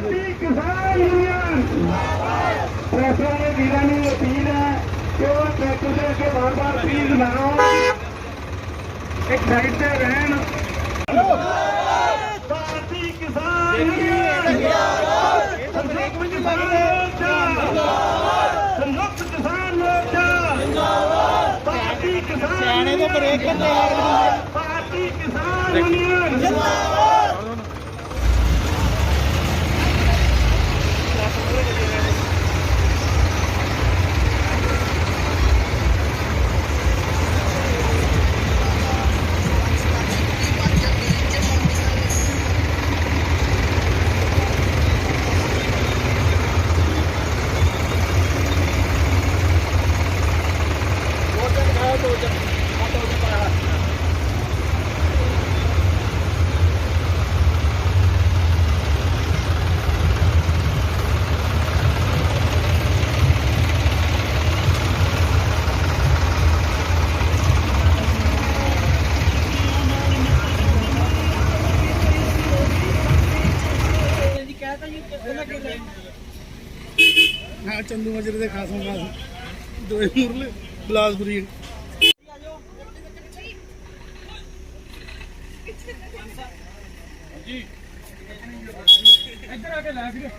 किसान यूनियन प्रेसों ने वीरानी अपील है कि वो ट्रैक्टर से के बार बार प्लीज ना हो, एक साइड से रहन। भारतीय किसान यूनियन संयुक्त किसान मोर्चा, भारतीय किसान भारतीय किसान यूनियन। हाँ चंदू मजरे के खास दो मुरले बिलासपुरी इधर आके ला फिर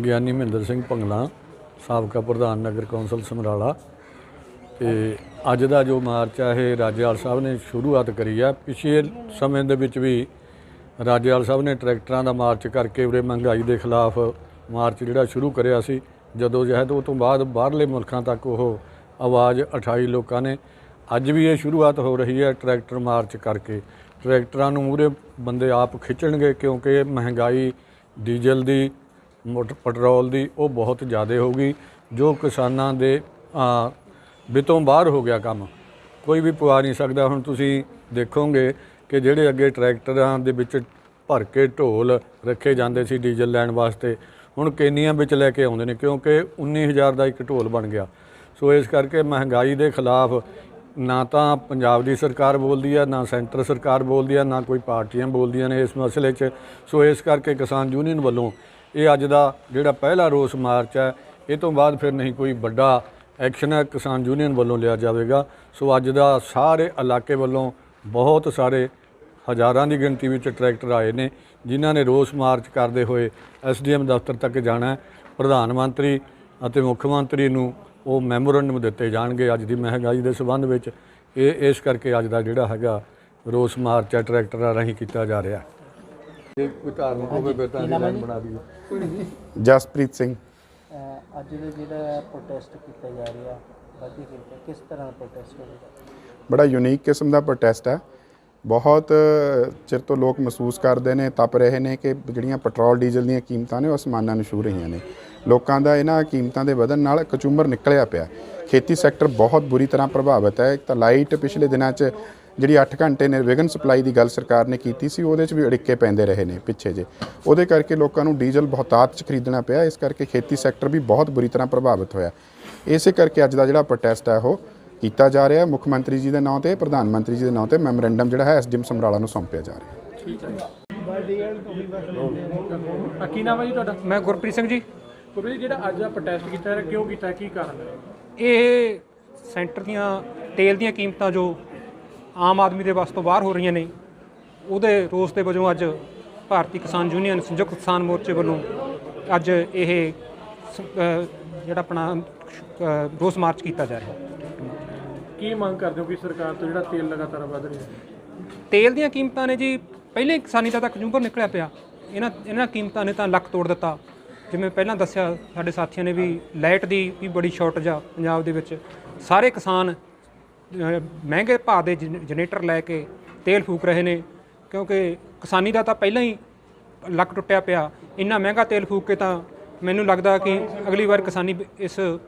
ਗਿਆਨੀ ਮਹਿੰਦਰ ਸਿੰਘ ਭੰਗਲਾ ਸਾਬਕਾ ਪ੍ਰਧਾਨ ਨਗਰ ਕੌਂਸਲ ਸਮਰਾਲਾ। ਤੇ ਅੱਜ ਦਾ ਜੋ ਮਾਰਚ ਹੈ ਇਹ ਰਾਜੇਵਾਲ ਸਾਹਿਬ ਨੇ ਸ਼ੁਰੂਆਤ ਕਰੀ ਆ। ਪਿਛਲੇ ਸਮੇਂ ਦੇ ਵਿੱਚ ਵੀ ਰਾਜੇਵਾਲ ਸਾਹਿਬ ਨੇ ਟਰੈਕਟਰਾਂ ਦਾ ਮਾਰਚ ਕਰਕੇ ਉਰੇ ਮਹਿੰਗਾਈ ਦੇ ਖਿਲਾਫ ਮਾਰਚ ਜਿਹੜਾ ਸ਼ੁਰੂ ਕਰਿਆ ਸੀ। ਜਦੋਂ ਜਹਿਦ ਉਹ ਤੋਂ ਬਾਅਦ ਬਾਹਰਲੇ ਮੁਲਕਾਂ ਤੱਕ ਉਹ ਆਵਾਜ਼ ਉਠਾਈ ਲੋਕਾਂ ਨੇ। ਅੱਜ ਵੀ ਇਹ ਸ਼ੁਰੂਆਤ ਹੋ ਰਹੀ ਹੈ ਟਰੈਕਟਰ ਮਾਰਚ ਕਰਕੇ। ਟਰੈਕਟਰਾਂ ਨੂੰ ਮੂਹਰੇ ਬੰਦੇ ਆਪ ਖਿੱਚਣਗੇ ਕਿਉਂਕਿ ਮਹਿੰਗਾਈ ਡੀਜ਼ਲ ਦੀ ਪੈਟਰੋਲ ਦੀ ਉਹ ਬਹੁਤ ਜ਼ਿਆਦਾ ਹੋ ਗਈ। ਜੋ ਕਿਸਾਨਾਂ ਦੇ ਵਿੱਤੋਂ ਬਾਹਰ ਹੋ ਗਿਆ ਕੰਮ, ਕੋਈ ਵੀ ਪਵਾ ਨਹੀਂ ਸਕਦਾ। ਹੁਣ ਤੁਸੀਂ ਦੇਖੋਗੇ ਕਿ ਜਿਹੜੇ ਅੱਗੇ ਟਰੈਕਟਰਾਂ ਦੇ ਵਿੱਚ ਭਰ ਕੇ ਢੋਲ ਰੱਖੇ ਜਾਂਦੇ ਸੀ ਡੀਜ਼ਲ ਲੈਣ ਵਾਸਤੇ, ਹੁਣ ਕੇਨੀਆਂ ਵਿੱਚ ਲੈ ਕੇ ਆਉਂਦੇ ਨੇ ਕਿਉਂਕਿ 19,000 ਦਾ ਇੱਕ ਢੋਲ ਬਣ ਗਿਆ। ਸੋ ਇਸ ਕਰਕੇ ਮਹਿੰਗਾਈ ਦੇ ਖਿਲਾਫ ਨਾ ਤਾਂ ਪੰਜਾਬ ਦੀ ਸਰਕਾਰ ਬੋਲਦੀ ਹੈ, ਨਾ ਸੈਂਟਰ ਸਰਕਾਰ ਬੋਲਦੀ ਹੈ, ਨਾ ਕੋਈ ਪਾਰਟੀਆਂ ਬੋਲਦੀਆਂ ਨੇ ਇਸ ਮਸਲੇ 'ਚ। ਸੋ ਇਸ ਕਰਕੇ ਕਿਸਾਨ ਯੂਨੀਅਨ ਵੱਲੋਂ ਇਹ ਅੱਜ ਦਾ ਜਿਹੜਾ ਪਹਿਲਾ ਰੋਸ ਮਾਰਚ ਹੈ, ਇਹ ਤੋਂ ਬਾਅਦ ਫਿਰ ਨਹੀਂ ਕੋਈ ਵੱਡਾ ਐਕਸ਼ਨ ਹੈ ਕਿਸਾਨ ਯੂਨੀਅਨ ਵੱਲੋਂ ਲਿਆ ਜਾਵੇਗਾ। ਸੋ ਅੱਜ ਦਾ ਸਾਰੇ ਇਲਾਕੇ ਵੱਲੋਂ ਬਹੁਤ ਸਾਰੇ ਹਜ਼ਾਰਾਂ ਦੀ ਗਿਣਤੀ ਵਿੱਚ ਟਰੈਕਟਰ ਆਏ ਨੇ ਜਿਨ੍ਹਾਂ ਨੇ ਰੋਸ ਮਾਰਚ ਕਰਦੇ ਹੋਏ SDM ਦਫ਼ਤਰ ਤੱਕ ਜਾਣਾ। ਪ੍ਰਧਾਨ ਮੰਤਰੀ ਅਤੇ ਮੁੱਖ ਮੰਤਰੀ ਨੂੰ ਉਹ ਮੈਮੋਰੰਡਮ ਦਿੱਤੇ ਜਾਣਗੇ ਅੱਜ ਦੀ ਮਹਿੰਗਾਈ ਦੇ ਸੰਬੰਧ ਵਿੱਚ। ਇਹ ਇਸ ਕਰਕੇ ਅੱਜ ਦਾ ਜਿਹੜਾ ਹੈਗਾ ਰੋਸ ਮਾਰਚ ਹੈ ਟਰੈਕਟਰਾਂ ਰਾਹੀਂ ਕੀਤਾ ਜਾ ਰਿਹਾ। ਜੇ ਕੋਈ ਧਾਰਮਿਕ ਹੋਵੇ ਫਿਰ ਤਾਂ ਬਣਾ ਦਈਏ। ਜਸਪ੍ਰੀਤ ਸਿੰਘ। ਅੱਜ ਦਾ ਜਿਹੜਾ ਪ੍ਰੋਟੈਸਟ ਕੀਤਾ ਜਾ ਰਿਹਾ ਬਾਕੀ ਕਿਸ ਤਰ੍ਹਾਂ ਦਾ ਪ੍ਰੋਟੈਸਟ ਹੋਵੇਗਾ? ਬੜਾ ਯੂਨੀਕ ਕਿਸਮ ਦਾ ਪ੍ਰੋਟੈਸਟ ਹੈ। ਬਹੁਤ ਚਿਰ ਤੋਂ ਲੋਕ ਮਹਿਸੂਸ ਕਰਦੇ ਨੇ, ਤਪ ਰਹੇ ਨੇ ਕਿ ਜਿਹੜੀਆਂ ਪੈਟਰੋਲ ਡੀਜ਼ਲ ਦੀਆਂ ਕੀਮਤਾਂ ਨੇ ਉਹ ਅਸਮਾਨਾਂ ਨੂੰ ਛੂਹ ਰਹੀਆਂ ਨੇ। ਲੋਕਾਂ ਦਾ ਇਹਨਾਂ ਕੀਮਤਾਂ ਦੇ ਵਧਣ ਨਾਲ ਕਚੂੰਬਰ ਨਿਕਲਿਆ ਪਿਆ। ਖੇਤੀ ਸੈਕਟਰ ਬਹੁਤ ਬੁਰੀ ਤਰ੍ਹਾਂ ਪ੍ਰਭਾਵਿਤ ਹੈ। ਇੱਕ ਤਾਂ ਲਾਈਟ ਪਿਛਲੇ ਦਿਨਾਂ 'ਚ ਜਿਹੜੀ 8 ਘੰਟੇ ਨਿਰਵਿਘਨ ਸਪਲਾਈ ਦੀ ਗੱਲ ਸਰਕਾਰ ਨੇ ਕੀਤੀ ਸੀ ਉਹਦੇ 'ਚ ਵੀ ਅੜਿੱਕੇ ਪੈਂਦੇ ਰਹੇ ਨੇ ਪਿੱਛੇ ਜੇ। ਉਹਦੇ ਕਰਕੇ ਲੋਕਾਂ ਨੂੰ ਡੀਜ਼ਲ ਬਹੁਤਾਤ 'ਚ ਖਰੀਦਣਾ ਪਿਆ। ਇਸ ਕਰਕੇ ਖੇਤੀ ਸੈਕਟਰ ਵੀ ਬਹੁਤ ਬੁਰੀ ਤਰ੍ਹਾਂ ਪ੍ਰਭਾਵਿਤ ਹੋਇਆ। ਇਸੇ ਕਰਕੇ ਅੱਜ ਦਾ ਜਿਹੜਾ ਪ੍ਰੋਟੈਸਟ ਹੈ ਉਹ ਕੀਤਾ ਜਾ ਰਿਹਾ। ਮੁੱਖ ਮੰਤਰੀ ਜੀ ਦੇ ਨਾਂ ਤੇ, ਪ੍ਰਧਾਨ ਮੰਤਰੀ ਜੀ ਦੇ ਨਾਂ ਤੇ ਮੈਮੋਰੈਂਡਮ ਜਿਹੜਾ ਹੈ ਐਸਡੀਐਮ ਸਮਰਾਲਾ ਨੂੰ ਸੌਂਪਿਆ ਜਾ ਰਿਹਾ। ਠੀਕ ਹੈ ਕੀ ਨਾਮ ਹੈ ਜੀ ਤੁਹਾਡਾ? ਮੈਂ ਗੁਰਪ੍ਰੀਤ ਸਿੰਘ ਜੀ। ਗੁਰਪ੍ਰੀਤ, ਜਿਹੜਾ ਅੱਜ ਦਾ ਪ੍ਰੋਟੈਸਟ ਕੀਤਾ ਹੈ ਕਿਉਂ ਕੀਤਾ, ਕੀ ਕਾਰਨ ਹੈ? ਇਹ ਸੈਂਟਰ ਦੀਆਂ ਤੇਲ ਦੀਆਂ ਕੀਮਤਾਂ ਜੋ ਆਮ ਆਦਮੀ ਦੇ ਵੱਸ ਤੋਂ ਬਾਹਰ ਹੋ ਰਹੀਆਂ ਨੇ, ਉਹਦੇ ਰੋਸ ਦੇ ਵਜੋਂ ਅੱਜ ਭਾਰਤੀ ਕਿਸਾਨ ਯੂਨੀਅਨ ਸੰਯੁਕਤ ਕਿਸਾਨ ਮੋਰਚੇ ਵੱਲੋਂ ਅੱਜ ਇਹ ਜਿਹੜਾ ਆਪਣਾ ਰੋਸ ਮਾਰਚ ਕੀਤਾ ਜਾ ਰਿਹਾ। ਕੀ ਮੰਗ ਕਰਦੇ ਹੋ ਕਿ ਸਰਕਾਰ ਤੋਂ ਜਿਹੜਾ ਤੇਲ ਲਗਾਤਾਰ ਵਧ ਰਿਹਾ ਹੈ? ਤੇਲ ਦੀਆਂ ਕੀਮਤਾਂ ਨੇ ਜੀ ਪਹਿਲੇ ਕਿਸਾਨੀ ਦਾ ਤਾਂ ਕੰਜ਼ੂਮਰ ਨਿਕਲਿਆ ਪਿਆ, ਇਹਨਾਂ ਕੀਮਤਾਂ ਨੇ ਤਾਂ ਲੱਕ ਤੋੜ ਦਿੱਤਾ। ਜਿਵੇਂ ਪਹਿਲਾਂ ਦੱਸਿਆ ਸਾਡੇ ਸਾਥੀਆਂ ਨੇ ਵੀ ਲਾਈਟ ਦੀ ਵੀ ਬੜੀ ਸ਼ਾਰਟੇਜ ਆ ਪੰਜਾਬ ਦੇ ਵਿੱਚ। ਸਾਰੇ ਕਿਸਾਨ ਮਹਿੰਗੇ ਭਾਅ ਦੇ ਜਨਰੇਟਰ ਲੈ ਕੇ ਤੇਲ ਫੂਕ ਰਹੇ ਨੇ, ਕਿਉਂਕਿ ਕਿਸਾਨੀ ਦਾ ਤਾਂ ਪਹਿਲਾਂ ਹੀ ਲੱਕ ਟੁੱਟਿਆ ਪਿਆ। ਇੰਨਾ ਮਹਿੰਗਾ ਤੇਲ ਫੂਕ ਕੇ ਤਾਂ ਮੈਨੂੰ ਲੱਗਦਾ ਕਿ ਅਗਲੀ ਵਾਰ ਕਿਸਾਨੀ ਇਸ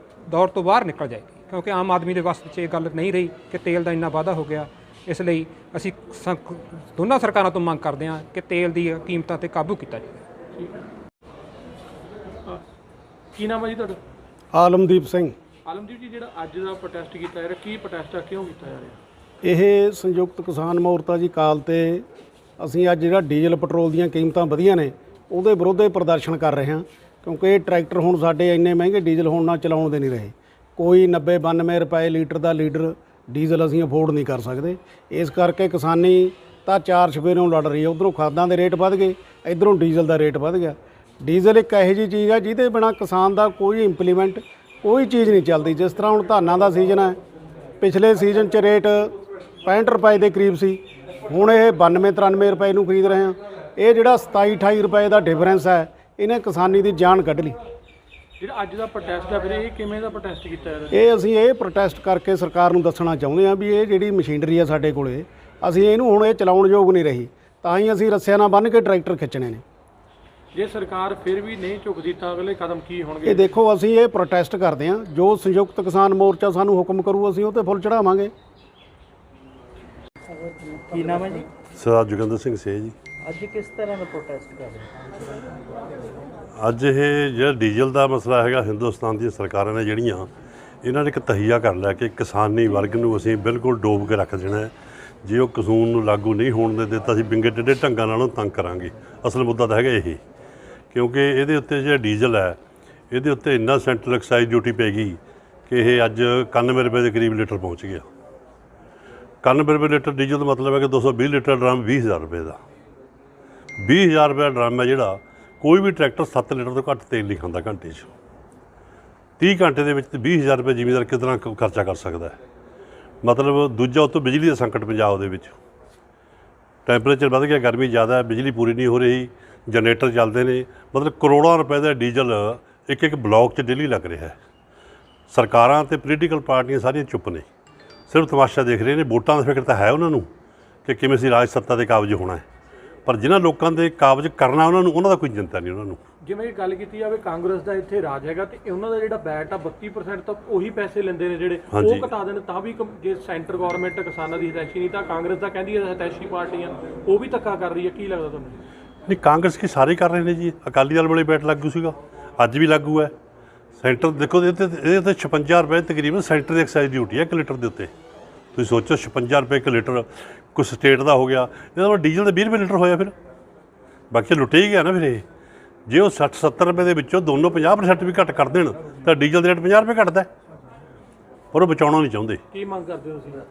ਦੌਰ ਤੋਂ ਬਾਹਰ ਨਿਕਲ ਜਾਏਗੀ, ਕਿਉਂਕਿ ਆਮ ਆਦਮੀ ਦੇ ਵੱਸ ਵਿੱਚ ਇਹ ਗੱਲ ਨਹੀਂ ਰਹੀ ਕਿ ਤੇਲ ਦਾ ਇੰਨਾ ਵਾਧਾ ਹੋ ਗਿਆ। ਇਸ ਲਈ ਅਸੀਂ ਦੋਨਾਂ ਸਰਕਾਰਾਂ ਤੋਂ ਮੰਗ ਕਰਦੇ ਹਾਂ ਕਿ ਤੇਲ ਦੀ ਕੀਮਤਾਂ 'ਤੇ ਕਾਬੂ ਕੀਤਾ ਜਾਵੇ। ਠੀਕ ਹੈ। ਕੀ ਨਾਮ ਹੈ ਜੀ ਤੁਹਾਡਾ? ਆਲਮਦੀਪ ਸਿੰਘ। ਆਲਮਦੀਪ ਜੀ, ਜਿਹੜਾ ਅੱਜ ਦਾ ਪ੍ਰੋਟੈਸਟ ਕੀਤਾ ਜਾ ਰਿਹਾ, ਕੀ ਪ੍ਰੋਟੈਸਟ ਆ, ਕਿਉਂ ਕੀਤਾ ਜਾ ਰਿਹਾ? ਇਹ ਸੰਯੁਕਤ ਕਿਸਾਨ ਮੋਰਚਾ ਜੀ ਕਾਲ ਤੇ ਅਸੀਂ ਅੱਜ ਜਿਹੜਾ ਡੀਜ਼ਲ ਪੈਟਰੋਲ ਦੀਆਂ ਕੀਮਤਾਂ ਵਧੀਆਂ ਨੇ ਉਹਦੇ ਵਿਰੁੱਧ ਪ੍ਰਦਰਸ਼ਨ ਕਰ ਰਹੇ ਹਾਂ, ਕਿਉਂਕਿ ਇਹ ਟਰੈਕਟਰ ਹੁਣ ਸਾਡੇ ਇੰਨੇ ਮਹਿੰਗੇ ਡੀਜ਼ਲ ਹੋਣ ਨਾਲ ਚਲਾਉਣ ਦੇ ਨਹੀਂ ਰਹੇ। ਕੋਈ 90-92 ਰੁਪਏ ਲੀਟਰ ਦਾ ਡੀਜ਼ਲ ਅਸੀਂ ਅਫੋਰਡ ਨਹੀਂ ਕਰ ਸਕਦੇ। ਇਸ ਕਰਕੇ ਕਿਸਾਨੀ ਤਾਂ ਚਾਰ ਸਵੇਰੋਂ ਲੜ ਰਹੀ ਹੈ। ਉੱਧਰੋਂ ਖਾਦਾਂ ਦੇ ਰੇਟ ਵੱਧ ਗਏ, ਇੱਧਰੋਂ ਡੀਜ਼ਲ ਦਾ ਰੇਟ ਵੱਧ ਗਿਆ। ਡੀਜ਼ਲ ਇੱਕ ਇਹੋ ਜਿਹੀ ਚੀਜ਼ ਹੈ ਜਿਹਦੇ ਬਿਨਾਂ ਕਿਸਾਨ ਦਾ ਕੋਈ ਇੰਪਲੀਮੈਂਟ ਕੋਈ ਚੀਜ਼ ਨਹੀਂ ਚੱਲਦੀ। ਜਿਸ ਤਰ੍ਹਾਂ ਹੁਣ ਧਾਨਾਂ ਦਾ ਸੀਜ਼ਨ ਹੈ, ਪਿਛਲੇ ਸੀਜ਼ਨ 'ਚ ਰੇਟ 65 ਰੁਪਏ ਦੇ ਕਰੀਬ ਸੀ, ਹੁਣ ਇਹ 92-93 ਰੁਪਏ ਨੂੰ ਖਰੀਦ ਰਹੇ ਹਾਂ। ਇਹ ਜਿਹੜਾ 27-28 ਰੁਪਏ ਦਾ ਡਿਫਰੈਂਸ ਹੈ, ਇਹਨੇ ਕਿਸਾਨੀ ਦੀ ਜਾਨ ਕੱਢ ਲਈ। ਜਿਹੜਾ ਅੱਜ ਦਾ ਪ੍ਰੋਟੈਸਟ ਹੈ ਫਿਰ ਇਹ ਕਿਵੇਂ ਦਾ ਪ੍ਰੋਟੈਸਟ ਕੀਤਾ ਜਾ ਰਿਹਾ? ਇਹ ਅਸੀਂ ਇਹ ਪ੍ਰੋਟੈਸਟ ਕਰਕੇ ਸਰਕਾਰ ਨੂੰ ਦੱਸਣਾ ਚਾਹੁੰਦੇ ਹਾਂ ਵੀ ਇਹ ਜਿਹੜੀ ਮਸ਼ੀਨਰੀ ਆ ਸਾਡੇ ਕੋਲੇ, ਅਸੀਂ ਇਹਨੂੰ ਹੁਣ ਇਹ ਚਲਾਉਣ ਯੋਗ ਨਹੀਂ ਰਹੀ, ਤਾਂ ਹੀ ਅਸੀਂ ਰੱਸਿਆਂ ਨਾਲ ਬੰਨ੍ਹ ਕੇ ਟਰੈਕਟਰ ਖਿੱਚਣੇ ਨੇ। ਜੇ ਸਰਕਾਰ ਫਿਰ ਵੀ ਨਹੀਂ ਝੁਕਦੀ ਤਾਂ ਅਗਲੇ ਕਦਮ ਕੀ ਹੋਣਗੇ? ਇਹ ਦੇਖੋ, ਅਸੀਂ ਇਹ ਪ੍ਰੋਟੈਸਟ ਕਰਦੇ ਹਾਂ, ਜੋ ਸੰਯੁਕਤ ਕਿਸਾਨ ਮੋਰਚਾ ਸਾਨੂੰ ਹੁਕਮ ਕਰੂ ਅਸੀਂ ਉਹ ਤੇ ਫੁੱਲ ਚੜਾਵਾਂਗੇ। ਕੀ ਨਾਮ ਹੈ ਜੀ? ਸਰਦਾਰ ਜੋਗਿੰਦਰ ਸਿੰਘ ਸੇ ਜੀ। ਅੱਜ ਕਿਸ ਤਰ੍ਹਾਂ ਦਾ ਪ੍ਰੋਟੈਸਟ ਕਰ ਰਹੇ ਹੋ? ਅੱਜ ਇਹ ਜਿਹੜਾ ਡੀਜ਼ਲ ਦਾ ਮਸਲਾ ਹੈਗਾ, ਹਿੰਦੁਸਤਾਨ ਦੀਆਂ ਸਰਕਾਰਾਂ ਨੇ ਜਿਹੜੀਆਂ ਇਹਨਾਂ ਨੇ ਇੱਕ ਤਹੀਆ ਕਰ ਲਿਆ ਕਿ ਕਿਸਾਨੀ ਵਰਗ ਨੂੰ ਅਸੀਂ ਬਿਲਕੁਲ ਡੋਬ ਕੇ ਰੱਖ ਦੇਣਾ ਹੈ। ਜੇ ਉਹ ਕਾਨੂੰਨ ਨੂੰ ਲਾਗੂ ਨਹੀਂ ਹੋਣ ਦੇ ਦਿੱਤਾ, ਅਸੀਂ ਵਿੰਗੇ ਟੇਢੇ ਢੰਗਾਂ ਨਾਲ ਉਹਨੂੰ ਤੰਗ ਕਰਾਂਗੇ। ਅਸਲ ਮੁੱਦਾ ਤਾਂ ਹੈਗਾ ਇਹ, ਕਿਉਂਕਿ ਇਹਦੇ ਉੱਤੇ ਜਿਹੜਾ ਡੀਜ਼ਲ ਹੈ ਇਹਦੇ ਉੱਤੇ ਇੰਨਾ ਸੈਂਟਰਲ ਐਕਸਾਈਜ਼ ਡਿਊਟੀ ਪੈ ਗਈ ਕਿ ਇਹ ਅੱਜ 91 ਰੁਪਏ ਦੇ ਕਰੀਬ ਲੀਟਰ ਪਹੁੰਚ ਗਿਆ। 91 ਰੁਪਏ ਲੀਟਰ ਡੀਜ਼ਲ ਦਾ ਮਤਲਬ ਹੈ ਕਿ 220 ਲੀਟਰ ਡਰਮ 20,000 ਰੁਪਏ ਦਾ। 20,000 ਰੁਪਏ ਦਾ ਡਰਮ ਹੈ ਜਿਹੜਾ ਕੋਈ ਵੀ ਟਰੈਕਟਰ 7 ਲੀਟਰ ਤੋਂ ਘੱਟ ਤੇਲ ਨਹੀਂ ਖਾਂਦਾ ਘੰਟੇ 'ਚ। 30 ਘੰਟੇ ਦੇ ਵਿੱਚ 20,000 ਰੁਪਏ ਜ਼ਿਮੀਂਦਾਰ ਕਿਤਨਾ ਖਰਚਾ ਕਰ ਸਕਦਾ ਹੈ। ਮਤਲਬ ਦੂਜਾ ਉੱਤੋਂ ਬਿਜਲੀ ਦਾ ਸੰਕਟ ਪੰਜਾਬ ਦੇ ਵਿੱਚ, ਟੈਂਪਰੇਚਰ ਵੱਧ ਗਿਆ, ਗਰਮੀ ਜ਼ਿਆਦਾ ਹੈ, ਬਿਜਲੀ ਪੂਰੀ ਨਹੀਂ ਹੋ ਰਹੀ, ਜਨਰੇਟਰ ਚੱਲਦੇ ਨੇ। ਮਤਲਬ ਕਰੋੜਾਂ ਰੁਪਏ ਦਾ ਡੀਜ਼ਲ ਇੱਕ ਬਲਾਕ 'ਚ ਡੇਲੀ ਲੱਗ ਰਿਹਾ ਹੈ। ਸਰਕਾਰਾਂ ਅਤੇ ਪੋਲੀਟੀਕਲ ਪਾਰਟੀਆਂ ਸਾਰੀਆਂ ਚੁੱਪ ਨੇ, ਸਿਰਫ ਤਮਾਸ਼ਾ ਦੇਖ ਰਹੇ ਨੇ। ਵੋਟਾਂ ਦਾ ਫਿਕਰ ਤਾਂ ਹੈ ਉਹਨਾਂ ਨੂੰ ਕਿ ਕਿਵੇਂ ਅਸੀਂ ਰਾਜ ਸੱਤਾ ਦੇ ਕਾਬਜ ਹੋਣਾ ਹੈ, ਪਰ ਜਿਨ੍ਹਾਂ ਲੋਕਾਂ ਦੇ ਕਾਬਜ ਕਰਨਾ ਉਹਨਾਂ ਦਾ ਕੋਈ ਚਿੰਤਾ ਨਹੀਂ ਉਹਨਾਂ ਨੂੰ। ਜਿਵੇਂ ਗੱਲ ਕੀਤੀ ਜਾਵੇ ਕਾਂਗਰਸ ਦਾ ਇੱਥੇ ਰਾਜ ਹੈਗਾ ਤੇ ਉਹਨਾਂ ਦਾ ਜਿਹੜਾ ਬੈਟ ਆ 32% ਤਾਂ ਉਹੀ ਪੈਸੇ ਲੈਂਦੇ ਨੇ ਜਿਹੜੇ ਉਹ ਘਟਾ ਦੇਣ ਤਾਂ ਵੀ ਜੇ ਸੈਂਟਰ ਗਵਰਨਮੈਂਟ ਕਿਸਾਨਾਂ ਦੀ ਹਿਤੈਸ਼ੀ ਨਹੀਂ ਤਾਂ ਕਾਂਗਰਸ ਦਾ ਕਹਿੰਦੀ ਹੈ ਹਿਤੈਸ਼ੀ ਪਾਰਟੀਆਂ ਉਹ ਵੀ ਧੱਕਾ ਕਰ ਰਹੀ ਹੈ। ਕੀ ਲੱਗਦਾ ਤੁਹਾਨੂੰ? ਨਹੀਂ, ਕਾਂਗਰਸ ਕੀ ਸਾਰੇ ਕਰ ਰਹੇ ਨੇ ਜੀ। ਅਕਾਲੀ ਦਲ ਵੇਲੇ ਬੈਟ ਲਾਗੂ ਸੀਗਾ, ਅੱਜ ਵੀ ਲਾਗੂ ਹੈ। ਸੈਂਟਰ ਦੇਖੋ ਇਹਦੇ ਉੱਤੇ 56 ਰੁਪਏ ਤਕਰੀਬਨ ਸੈਂਟਰ ਦੀ ਐਕਸਾਈਜ਼ ਡਿਊਟੀ ਹੈ 1 ਲੀਟਰ ਦੇ ਉੱਤੇ। ਤੁਸੀਂ ਸੋਚੋ 56 ਰੁਪਏ 1 ਲੀਟਰ ਕੁਛ ਸਟੇਟ ਦਾ ਹੋ ਗਿਆ, ਇਹਦਾ ਮਤਲਬ ਡੀਜ਼ਲ ਦਾ 20 ਰੁਪਏ ਲੀਟਰ ਹੋਇਆ। ਫਿਰ ਬਾਕੀ ਲੁੱਟੇ ਹੀ ਗਿਆ ਨਾ। ਫਿਰ ਇਹ ਜੇ ਉਹ 60-70 ਰੁਪਏ ਦੇ ਵਿੱਚੋਂ ਦੋਨੋਂ 50% ਵੀ ਘੱਟ ਕਰ ਦੇਣ ਤਾਂ ਡੀਜ਼ਲ ਦਾ ਰੇਟ 50 ਰੁਪਏ ਘੱਟਦਾ, ਪਰ ਉਹ ਬਚਾਉਣਾ ਨਹੀਂ ਚਾਹੁੰਦੇ। ਕੀ ਮੰਗ ਕਰਦੇ ਹੋ ਤੁਸੀਂ?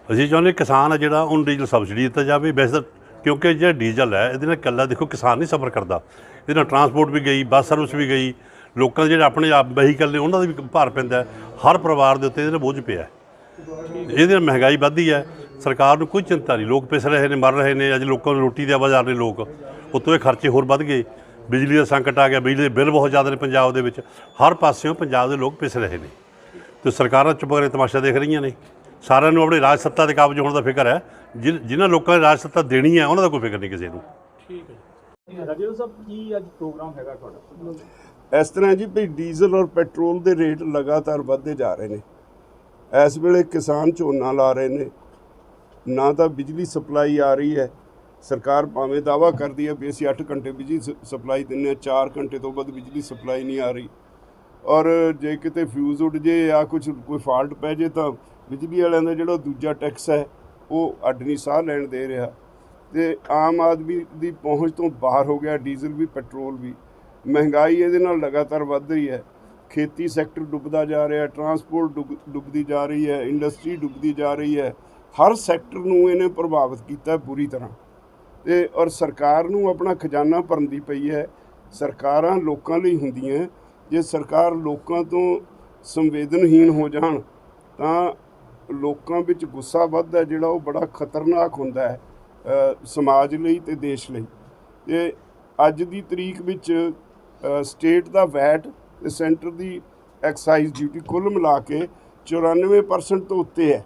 ਅਸੀਂ ਚਾਹੁੰਦੇ ਕਿਸਾਨ ਆ ਜਿਹੜਾ ਉਹਨੂੰ ਡੀਜ਼ਲ ਸਬਸਿਡੀ ਦਿੱਤਾ ਜਾਵੇ। ਵੈਸੇ ਤਾਂ ਕਿਉਂਕਿ ਜਿਹੜਾ ਡੀਜ਼ਲ ਹੈ ਇਹਦੇ ਨਾਲ ਇਕੱਲਾ ਦੇਖੋ ਕਿਸਾਨ ਨਹੀਂ ਸਫ਼ਰ ਕਰਦਾ, ਇਹਦੇ ਨਾਲ ਟਰਾਂਸਪੋਰਟ ਵੀ ਗਈ, ਬੱਸ ਸਰਵਿਸ ਵੀ ਗਈ, ਲੋਕਾਂ ਦੇ ਜਿਹੜੇ ਆਪਣੇ ਆਪ ਵਹੀਕਲ ਨੇ ਉਹਨਾਂ ਦਾ ਵੀ ਭਾਰ ਪੈਂਦਾ। ਹਰ ਪਰਿਵਾਰ ਦੇ ਉੱਤੇ ਇਹਦੇ ਨਾਲ ਬੋਝ ਪਿਆ। ਇਹਦੇ ਨਾਲ ਮਹਿੰਗਾਈ ਵੱਧਦੀ ਹੈ, ਸਰਕਾਰ ਨੂੰ ਕੋਈ ਚਿੰਤਾ ਨਹੀਂ। ਲੋਕ ਪਿਸ ਰਹੇ ਨੇ, ਮਰ ਰਹੇ ਨੇ। ਅੱਜ ਲੋਕਾਂ ਨੂੰ ਰੋਟੀ ਦੇ ਆਵਾਜ਼ਾਰ ਨੇ ਲੋਕ, ਉੱਤੋਂ ਇਹ ਖਰਚੇ ਹੋਰ ਵੱਧ ਗਏ। ਬਿਜਲੀ ਦਾ ਸੰਕਟ ਆ ਗਿਆ, ਬਿਜਲੀ ਦੇ ਬਿੱਲ ਬਹੁਤ ਜ਼ਿਆਦਾ ਨੇ ਪੰਜਾਬ ਦੇ ਵਿੱਚ। ਹਰ ਪਾਸਿਓਂ ਪੰਜਾਬ ਦੇ ਲੋਕ ਪਿਸ ਰਹੇ ਨੇ ਅਤੇ ਸਰਕਾਰਾਂ ਚੁੱਪ ਕਰਕੇ ਤਮਾਸ਼ਾ ਦੇਖ ਰਹੀਆਂ ਨੇ। ਸਾਰਿਆਂ ਨੂੰ ਆਪਣੀ ਰਾਜ ਸੱਤਾ ਦੇ ਕਾਬਜ ਹੋਣ ਦਾ ਫਿਕਰ ਹੈ। ਜਿਨ੍ਹਾਂ ਲੋਕਾਂ ਨੇ ਰਾਜ ਸੱਤਾ ਦੇਣੀ ਹੈ ਉਹਨਾਂ ਦਾ ਕੋਈ ਫਿਕਰ ਨਹੀਂ ਕਿਸੇ ਨੂੰ। ਠੀਕ ਹੈ। ਰਾਜੇਂਦਰ ਸਾਹਿਬ, ਕੀ ਅੱਜ ਪ੍ਰੋਗਰਾਮ ਹੈਗਾ ਤੁਹਾਡਾ? ਇਸ ਤਰ੍ਹਾਂ ਜੀ ਵੀ ਡੀਜ਼ਲ ਔਰ ਪੈਟਰੋਲ ਦੇ ਰੇਟ ਲਗਾਤਾਰ ਵੱਧਦੇ ਜਾ ਰਹੇ ਨੇ। ਇਸ ਵੇਲੇ ਕਿਸਾਨ ਝੋਨਾ ਲਾ ਰਹੇ ਨੇ, ਨਾ ਤਾਂ ਬਿਜਲੀ ਸਪਲਾਈ ਆ ਰਹੀ ਹੈ। ਸਰਕਾਰ ਭਾਵੇਂ ਦਾਅਵਾ ਕਰਦੀ ਹੈ ਵੀ ਅਸੀਂ 8 ਘੰਟੇ ਬਿਜਲੀ ਸਪਲਾਈ ਦਿੰਦੇ ਹਾਂ, 4 ਘੰਟੇ ਤੋਂ ਵੱਧ ਬਿਜਲੀ ਸਪਲਾਈ ਨਹੀਂ ਆ ਰਹੀ। ਔਰ ਜੇ ਕਿਤੇ ਫਿਊਜ਼ ਉੱਡ ਜੇ ਜਾਂ ਕੋਈ ਫਾਲਟ ਪੈ ਜੇ ਤਾਂ ਬਿਜਲੀ ਵਾਲਿਆਂ ਦਾ ਜਿਹੜਾ ਦੂਜਾ ਟੈਕਸ ਹੈ ਉਹ ਅੱਡ ਨਹੀਂ ਸਾਹ ਲੈਣ ਦੇ ਰਿਹਾ, ਅਤੇ ਆਮ ਆਦਮੀ ਦੀ ਪਹੁੰਚ ਤੋਂ ਬਾਹਰ ਹੋ ਗਿਆ ਡੀਜ਼ਲ ਵੀ ਪੈਟਰੋਲ ਵੀ। ਮਹਿੰਗਾਈ ਇਹਦੇ ਨਾਲ ਲਗਾਤਾਰ ਵੱਧ ਰਹੀ ਹੈ। ਖੇਤੀ ਸੈਕਟਰ ਡੁੱਬਦਾ ਜਾ ਰਿਹਾ, ਟਰਾਂਸਪੋਰਟ ਡੁੱਬਦੀ ਜਾ ਰਹੀ ਹੈ, ਇੰਡਸਟਰੀ ਡੁੱਬਦੀ ਜਾ ਰਹੀ ਹੈ। ਹਰ ਸੈਕਟਰ ਨੂੰ ਇਹਨੇ ਪ੍ਰਭਾਵਿਤ ਕੀਤਾ ਬੁਰੀ ਤਰ੍ਹਾਂ, ਅਤੇ ਔਰ ਸਰਕਾਰ ਨੂੰ ਆਪਣਾ ਖਜ਼ਾਨਾ ਭਰਨ ਦੀ ਪਈ ਹੈ। ਸਰਕਾਰਾਂ ਲੋਕਾਂ ਲਈ ਹੁੰਦੀਆਂ, ਜੇ ਸਰਕਾਰ ਲੋਕਾਂ ਤੋਂ ਸੰਵੇਦਨਹੀਨ ਹੋ ਜਾਣ ਤਾਂ ਲੋਕਾਂ ਵਿੱਚ ਗੁੱਸਾ ਵੱਧਦਾ ਜਿਹੜਾ ਉਹ ਬੜਾ ਖਤਰਨਾਕ ਹੁੰਦਾ ਹੈ ਸਮਾਜ ਲਈ ਅਤੇ ਦੇਸ਼ ਲਈ। ਅਤੇ ਅੱਜ ਦੀ ਤਰੀਕ ਵਿੱਚ ਸਟੇਟ ਦਾ ਵੈਟ ਅਤੇ ਸੈਂਟਰ ਦੀ ਐਕਸਾਈਜ਼ ਡਿਊਟੀ ਕੁੱਲ ਮਿਲਾ ਕੇ 94% ਤੋਂ ਉੱਤੇ ਹੈ,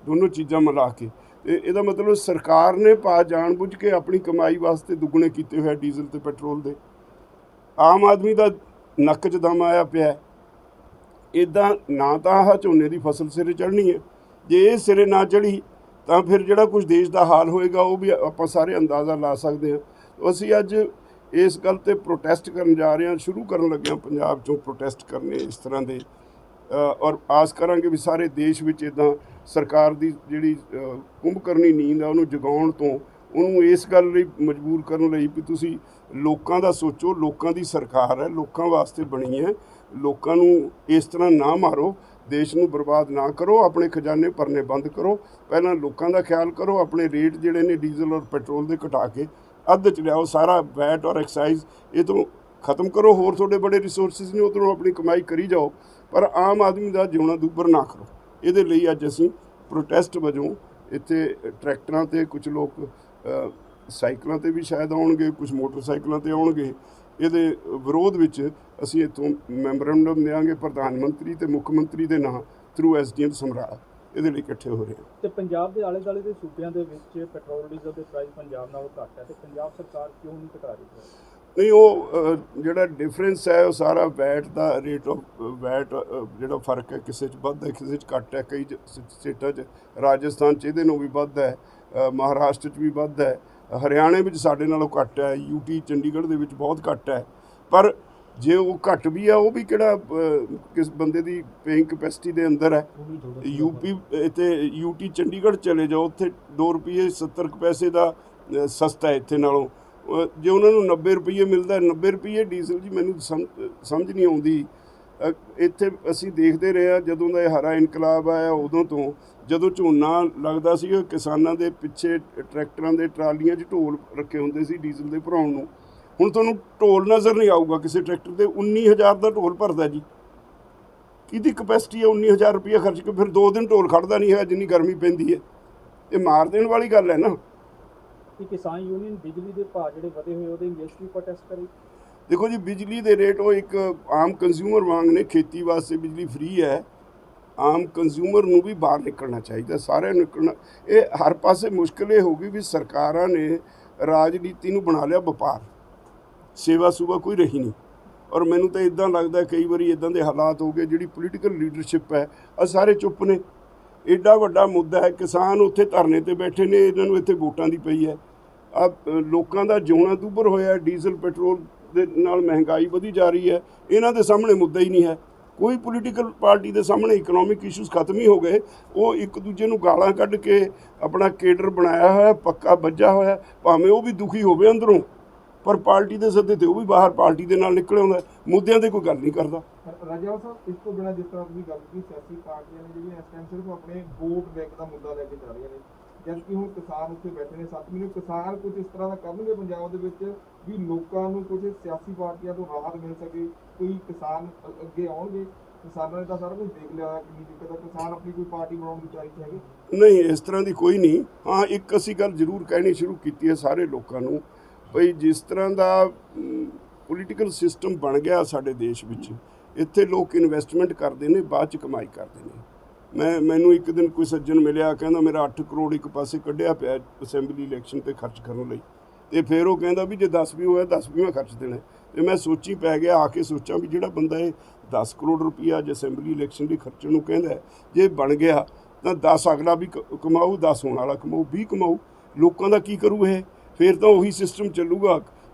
ਦੋਨੋਂ ਚੀਜ਼ਾਂ ਮਿਲਾ ਕੇ। ਅਤੇ ਇਹਦਾ ਮਤਲਬ ਸਰਕਾਰ ਨੇ ਜਾਣਬੁੱਝ ਕੇ ਆਪਣੀ ਕਮਾਈ ਵਾਸਤੇ ਦੁੱਗਣੇ ਕੀਤੇ ਹੋਏ ਡੀਜ਼ਲ ਅਤੇ ਪੈਟਰੋਲ ਦੇ। ਆਮ ਆਦਮੀ ਦਾ ਨੱਕ 'ਚ ਦਮ ਆਇਆ ਪਿਆ। ਇੱਦਾਂ ਨਾ ਤਾਂ ਆਹ ਝੋਨੇ ਦੀ ਫਸਲ ਸਿਰੇ ਚੜ੍ਹਨੀ ਹੈ, ਜੇ ਇਹ ਸਿਰੇ ਨਾ ਚੜ੍ਹੀ ਤਾਂ ਫਿਰ ਜਿਹੜਾ ਕੁਝ ਦੇਸ਼ ਦਾ ਹਾਲ ਹੋਏਗਾ ਉਹ ਵੀ ਆਪਾਂ ਸਾਰੇ ਅੰਦਾਜ਼ਾ ਲਾ ਸਕਦੇ ਹਾਂ। ਅਸੀਂ ਅੱਜ ਇਸ ਗੱਲ 'ਤੇ ਪ੍ਰੋਟੈਸਟ ਕਰਨ ਜਾ ਰਹੇ ਹਾਂ, ਸ਼ੁਰੂ ਕਰਨ ਲੱਗੇ ਹਾਂ ਪੰਜਾਬ 'ਚੋਂ ਪ੍ਰੋਟੈਸਟ ਕਰਨੇ ਇਸ ਤਰ੍ਹਾਂ ਦੇ, ਔਰ ਆਸ ਕਰਾਂਗੇ ਵੀ ਸਾਰੇ ਦੇਸ਼ ਵਿੱਚ ਇੱਦਾਂ ਸਰਕਾਰ ਦੀ ਜਿਹੜੀ ਕੁੰਭਕਰਨੀ ਨੀਂਦ ਆ ਉਹਨੂੰ ਜਗਾਉਣ ਤੋਂ ਉਹਨੂੰ ਇਸ ਗੱਲ ਲਈ ਮਜਬੂਰ ਕਰਨ ਲਈ ਵੀ ਤੁਸੀਂ ਲੋਕਾਂ ਦਾ ਸੋਚੋ। ਲੋਕਾਂ ਦੀ ਸਰਕਾਰ ਹੈ, ਲੋਕਾਂ ਵਾਸਤੇ ਬਣੀ ਹੈ, ਲੋਕਾਂ ਨੂੰ ਇਸ ਤਰ੍ਹਾਂ ਨਾ ਮਾਰੋ, ਦੇਸ਼ ਨੂੰ ਬਰਬਾਦ ਨਾ ਕਰੋ, ਆਪਣੇ ਖਜ਼ਾਨੇ ਭਰਨੇ ਬੰਦ ਕਰੋ, ਪਹਿਲਾਂ ਲੋਕਾਂ ਦਾ ਖਿਆਲ ਕਰੋ। ਆਪਣੇ ਰੇਟ ਜਿਹੜੇ ਨੇ ਡੀਜ਼ਲ ਔਰ ਪੈਟਰੋਲ ਦੇ ਘਟਾ ਕੇ ਅੱਧ 'ਚ ਲਿਆਓ, ਸਾਰਾ ਵੈਟ ਔਰ ਐਕਸਾਈਜ਼ ਇਹ ਤੋਂ ਖਤਮ ਕਰੋ। ਹੋਰ ਤੁਹਾਡੇ ਬੜੇ ਰਿਸੋਰਸਿਸ ਨੇ, ਉੱਧਰੋਂ ਆਪਣੀ ਕਮਾਈ ਕਰੀ ਜਾਓ, ਪਰ ਆਮ ਆਦਮੀ ਦਾ ਜਿਉਣਾ ਦੁੱਭਰ ਨਾ ਕਰੋ। ਇਹਦੇ ਲਈ ਅੱਜ ਅਸੀਂ ਪ੍ਰੋਟੈਸਟ ਵਜੋਂ ਇੱਥੇ ਟਰੈਕਟਰਾਂ 'ਤੇ, ਕੁਝ ਲੋਕ ਸਾਈਕਲਾਂ 'ਤੇ ਵੀ ਸ਼ਾਇਦ ਆਉਣਗੇ, ਕੁਝ ਮੋਟਰਸਾਈਕਲਾਂ 'ਤੇ ਆਉਣਗੇ। ਇਹਦੇ ਵਿਰੋਧ ਵਿੱਚ ਅਸੀਂ ਇੱਥੋਂ ਮੈਮੋਰੈਂਡਮ ਦਿਆਂਗੇ ਪ੍ਰਧਾਨ ਮੰਤਰੀ ਅਤੇ ਮੁੱਖ ਮੰਤਰੀ ਦੇ ਨਾਂ ਥਰੂ SDM ਸਮਰਾਲਾ। ਇਹਦੇ ਲਈ ਇਕੱਠੇ ਹੋ ਰਹੇ ਹਾਂ। ਤੇ ਪੰਜਾਬ ਦੇ ਆਲੇ ਦੁਆਲੇ ਦੇ ਸੂਬਿਆਂ ਦੇ ਵਿੱਚ ਪੈਟਰੋਲ ਡੀਜ਼ਲ ਦੇ ਪ੍ਰਾਈਸ ਪੰਜਾਬ ਨਾਲੋਂ ਘੱਟ ਹੈ, ਤੇ ਪੰਜਾਬ ਸਰਕਾਰ ਕਿਉਂ ਨਹੀਂ ਘਟਾ ਰਹੀ ਹੈ? ਨਹੀਂ, ਉਹ ਜਿਹੜਾ ਡਿਫਰੈਂਸ ਹੈ ਉਹ ਸਾਰਾ ਵੈਟ ਦਾ ਰੇਟ ਆਫ ਵੈਟ ਜਿਹੜਾ ਫ਼ਰਕ ਹੈ, ਕਿਸੇ 'ਚ ਵੱਧ ਹੈ, ਕਿਸੇ 'ਚ ਘੱਟ ਹੈ। ਕਈ ਸਟੇਟਾਂ 'ਚ, ਰਾਜਸਥਾਨ 'ਚ ਇਹਦੇ ਨੂੰ ਵੀ ਵੱਧ ਹੈ, ਮਹਾਰਾਸ਼ਟਰ 'ਚ ਵੀ ਵੱਧ ਹੈ, ਹਰਿਆਣੇ ਵਿੱਚ ਸਾਡੇ ਨਾਲੋਂ ਘੱਟ ਹੈ, UT ਚੰਡੀਗੜ੍ਹ ਦੇ ਵਿੱਚ ਬਹੁਤ ਘੱਟ ਹੈ। ਪਰ ਜੇ ਉਹ ਘੱਟ ਵੀ ਆ, ਉਹ ਵੀ ਕਿਹੜਾ ਕਿਸ ਬੰਦੇ ਦੀ ਪੇਇੰਗ ਕਪੈਸਿਟੀ ਦੇ ਅੰਦਰ ਹੈ। UT ਚੰਡੀਗੜ੍ਹ ਚਲੇ ਜਾਓ, ਉੱਥੇ 2 ਰੁਪਏ 70 ਪੈਸੇ ਦਾ ਸਸਤਾ ਹੈ ਇੱਥੇ ਨਾਲੋਂ। ਜੇ ਉਹਨਾਂ ਨੂੰ 90 ਰੁਪਏ ਮਿਲਦਾ, 90 ਰੁਪਏ ਡੀਜ਼ਲ, ਜੀ ਮੈਨੂੰ ਸਮਝ ਨਹੀਂ ਆਉਂਦੀ। ਇੱਥੇ ਅਸੀਂ ਦੇਖਦੇ ਰਹੇ ਹਾਂ ਜਦੋਂ ਦਾ ਇਹ ਹਰਾ ਇਨਕਲਾਬ ਆਇਆ, ਉਦੋਂ ਤੋਂ ਜਦੋਂ ਝੋਨਾ ਲੱਗਦਾ ਸੀ ਕਿਸਾਨਾਂ ਦੇ ਪਿੱਛੇ ਟਰੈਕਟਰਾਂ ਦੇ ਟਰਾਲੀਆਂ 'ਚ ਢੋਲ ਰੱਖੇ ਹੁੰਦੇ ਸੀ ਡੀਜ਼ਲ ਦੇ ਭਰਾਉਣ ਨੂੰ। ਹੁਣ ਤੁਹਾਨੂੰ ਢੋਲ ਨਜ਼ਰ ਨਹੀਂ ਆਊਗਾ ਕਿਸੇ ਟਰੈਕਟਰ 'ਤੇ। 19,000 ਦਾ ਢੋਲ ਭਰਦਾ ਜੀ, ਕਿਹਦੀ ਕਪੈਸਿਟੀ ਹੈ 19,000 ਰੁਪਏ ਖਰਚ ਕੇ? ਫਿਰ 2 ਦਿਨ ਢੋਲ ਖੜਦਾ ਨਹੀਂ ਹੈ ਜਿੰਨੀ ਗਰਮੀ ਪੈਂਦੀ ਹੈ। ਇਹ ਮਾਰ ਦੇਣ ਵਾਲੀ ਗੱਲ ਹੈ ਨਾ। ਕਿ ਕਿਸਾਨ ਯੂਨੀਅਨ ਬਿਜਲੀ ਦੇ ਭਾਅ ਜਿਹੜੇ ਵਧੇ ਹੋਏ ਉਹਦੇ ਅਗੇਂਸਟ ਵੀ ਪ੍ਰੋਟੈਸਟ ਕਰੀ? ਦੇਖੋ ਜੀ, ਬਿਜਲੀ ਦੇ ਰੇਟ ਉਹ ਇੱਕ ਆਮ ਕੰਜ਼ਿਊਮਰ ਵਾਂਗ ਨੇ। ਖੇਤੀ ਵਾਸਤੇ ਬਿਜਲੀ ਫ੍ਰੀ ਹੈ, ਆਮ ਕੰਜ਼ਿਊਮਰ ਨੂੰ ਵੀ ਬਾਹਰ ਨਿਕਲਣਾ ਚਾਹੀਦਾ, ਸਾਰਿਆਂ ਨੂੰ ਨਿਕਲਣਾ। ਇਹ ਹਰ ਪਾਸੇ ਮੁਸ਼ਕਿਲ ਇਹ ਹੋ ਗਈ ਵੀ ਸਰਕਾਰਾਂ ਨੇ ਰਾਜਨੀਤੀ ਨੂੰ ਬਣਾ ਲਿਆ ਵਪਾਰ, ਸੇਵਾ ਸੁਭਾ ਕੋਈ ਰਹੀ ਨਹੀਂ। ਔਰ ਮੈਨੂੰ ਤਾਂ ਇੱਦਾਂ ਲੱਗਦਾ ਕਈ ਵਾਰੀ ਇੱਦਾਂ ਦੇ ਹਾਲਾਤ ਹੋ ਗਏ, ਜਿਹੜੀ ਪੋਲੀਟੀਕਲ ਲੀਡਰਸ਼ਿਪ ਹੈ ਆ ਸਾਰੇ ਚੁੱਪ ਨੇ। ਐਡਾ ਵੱਡਾ ਮੁੱਦਾ ਹੈ, ਕਿਸਾਨ ਉੱਥੇ ਧਰਨੇ 'ਤੇ ਬੈਠੇ ਨੇ, ਇਹਨਾਂ ਨੂੰ ਇੱਥੇ ਵੋਟਾਂ ਦੀ ਪਈ ਹੈ। ਆ ਲੋਕਾਂ ਦਾ ਜਿਉਣਾ ਦੁੱਭਰ ਹੋਇਆ, ਡੀਜ਼ਲ ਪੈਟਰੋਲ ਦੇ ਨਾਲ ਮਹਿੰਗਾਈ ਵਧੀ ਜਾ ਰਹੀ ਹੈ। ਇਹਨਾਂ ਦੇ ਸਾਹਮਣੇ ਮੁੱਦਾ ਹੀ ਨਹੀਂ ਹੈ ਕੋਈ। ਪੋਲੀਟੀਕਲ ਪਾਰਟੀ ਦੇ ਸਾਹਮਣੇ ਇਕਨੋਮਿਕ ਇਸ਼ੂਜ਼ ਖਤਮ ਹੀ ਹੋ ਗਏ। ਉਹ ਇੱਕ ਦੂਜੇ ਨੂੰ ਗਾਲਾਂ ਕੱਢ ਕੇ ਆਪਣਾ ਕੇਡਰ ਬਣਾਇਆ ਹੋਇਆ, ਪੱਕਾ ਵੱਜਾ ਹੋਇਆ, ਭਾਵੇਂ ਉਹ ਵੀ ਦੁਖੀ ਹੋਵੇ ਅੰਦਰੋਂ, ਪਰ ਪਾਰਟੀ ਦੇ ਸੱਦੇ 'ਤੇ ਉਹ ਵੀ ਬਾਹਰ ਪਾਰਟੀ ਦੇ ਨਾਲ ਨਿਕਲ ਆਉਂਦਾ, ਮੁੱਦਿਆਂ 'ਤੇ ਕੋਈ ਗੱਲ ਨਹੀਂ ਕਰਦਾ। ਰਾਜਾ ਸਾਹਿਬ, ਇਸ ਤੋਂ ਬਿਨਾਂ ਜਿਸ ਤਰ੍ਹਾਂ ਤੁਸੀਂ ਗੱਲ ਕੀਤੀ, ਸਿਆਸੀ ਪਾਰਟੀਆਂ ਨੇ ਜਿਹੜੀਆਂ ਇਸ ਟਾਈਮ ਸਿਰਫ ਆਪਣੇ ਵੋਟ ਬੈਂਕ ਦਾ ਮੁੱਦਾ ਲੈ ਕੇ ਜਾ ਰਹੀਆਂ ਨੇ, ਜਦਕਿ ਹੁਣ ਕਿਸਾਨ ਉੱਥੇ ਬੈਠੇ ਨੇ 7 ਮਹੀਨੇ। ਕਿਸਾਨ ਕੁਝ ਇਸ ਤਰ੍ਹਾਂ ਦਾ ਕਰਨਗੇ ਪੰਜਾਬ ਦੇ ਵਿੱਚ ਵੀ ਲੋਕਾਂ ਨੂੰ ਕੁਝ ਸਿਆਸੀ ਪਾਰਟੀਆਂ ਤੋਂ ਰਾਹਤ ਮਿਲ ਸਕੇ, ਕੋਈ ਕਿਸਾਨ ਅੱਗੇ ਆਉਣਗੇ? ਕਿਸਾਨਾਂ ਨੇ ਤਾਂ ਸਾਰਾ ਕੁਝ ਦੇਖ ਲਿਆ ਕਿੰਨੀ ਦਿੱਕਤ ਹੈ, ਕਿਸਾਨ ਆਪਣੀ ਕੋਈ ਪਾਰਟੀ ਬਣਾਉਣ ਦੀ ਤਿਆਰੀ 'ਚ ਹੈਗੇ? ਨਹੀਂ, ਇਸ ਤਰ੍ਹਾਂ ਦੀ ਕੋਈ ਨਹੀਂ। ਹਾਂ, ਇੱਕ ਅਸੀਂ ਗੱਲ ਜ਼ਰੂਰ ਕਹਿਣੀ ਸ਼ੁਰੂ ਕੀਤੀ ਹੈ ਸਾਰੇ ਲੋਕਾਂ ਨੂੰ, ਭਈ ਜਿਸ ਤਰ੍ਹਾਂ ਦਾ ਪੋਲੀਟੀਕਲ ਸਿਸਟਮ ਬਣ ਗਿਆ ਸਾਡੇ ਦੇਸ਼ ਵਿੱਚ, ਇੱਥੇ ਲੋਕ ਇਨਵੈਸਟਮੈਂਟ ਕਰਦੇ ਨੇ, ਬਾਅਦ 'ਚ ਕਮਾਈ ਕਰਦੇ ਨੇ। ਮੈਨੂੰ ਇੱਕ ਦਿਨ ਕੋਈ ਸੱਜਣ ਮਿਲਿਆ, ਕਹਿੰਦਾ ਮੇਰਾ 8 ਕਰੋੜ ਇੱਕ ਪਾਸੇ ਕੱਢਿਆ ਪਿਆ ਅਸੈਂਬਲੀ ਇਲੈਕਸ਼ਨ 'ਤੇ ਖਰਚ ਕਰਨ ਲਈ, ਅਤੇ ਫਿਰ ਉਹ ਕਹਿੰਦਾ ਵੀ ਜੇ 10 ਵੀ ਹੋਇਆ 10 ਵੀ ਮੈਂ ਖਰਚ ਦੇਣਾ। ਅਤੇ ਮੈਂ ਸੋਚੀ ਪੈ ਗਿਆ, ਆ ਕੇ ਸੋਚਾਂ ਵੀ ਜਿਹੜਾ ਬੰਦਾ ਇਹ 10 ਕਰੋੜ ਰੁਪਈਆ ਅੱਜ ਅਸੈਂਬਲੀ ਇਲੈਕਸ਼ਨ ਲਈ ਖਰਚਣ ਨੂੰ ਕਹਿੰਦਾ, ਜੇ ਬਣ ਗਿਆ ਤਾਂ 10 ਅਗਲਾ ਵੀ ਕਮਾਊ, 10 ਹੋਣ ਵਾਲਾ ਕਮਾਊ, 20 ਕਮਾਊ। ਲੋਕਾਂ ਦਾ ਕੀ ਕਰੂ ਇਹ? ਫਿਰ ਤਾਂ ਉਹੀ ਸਿਸਟਮ ਚੱਲੂਗਾ।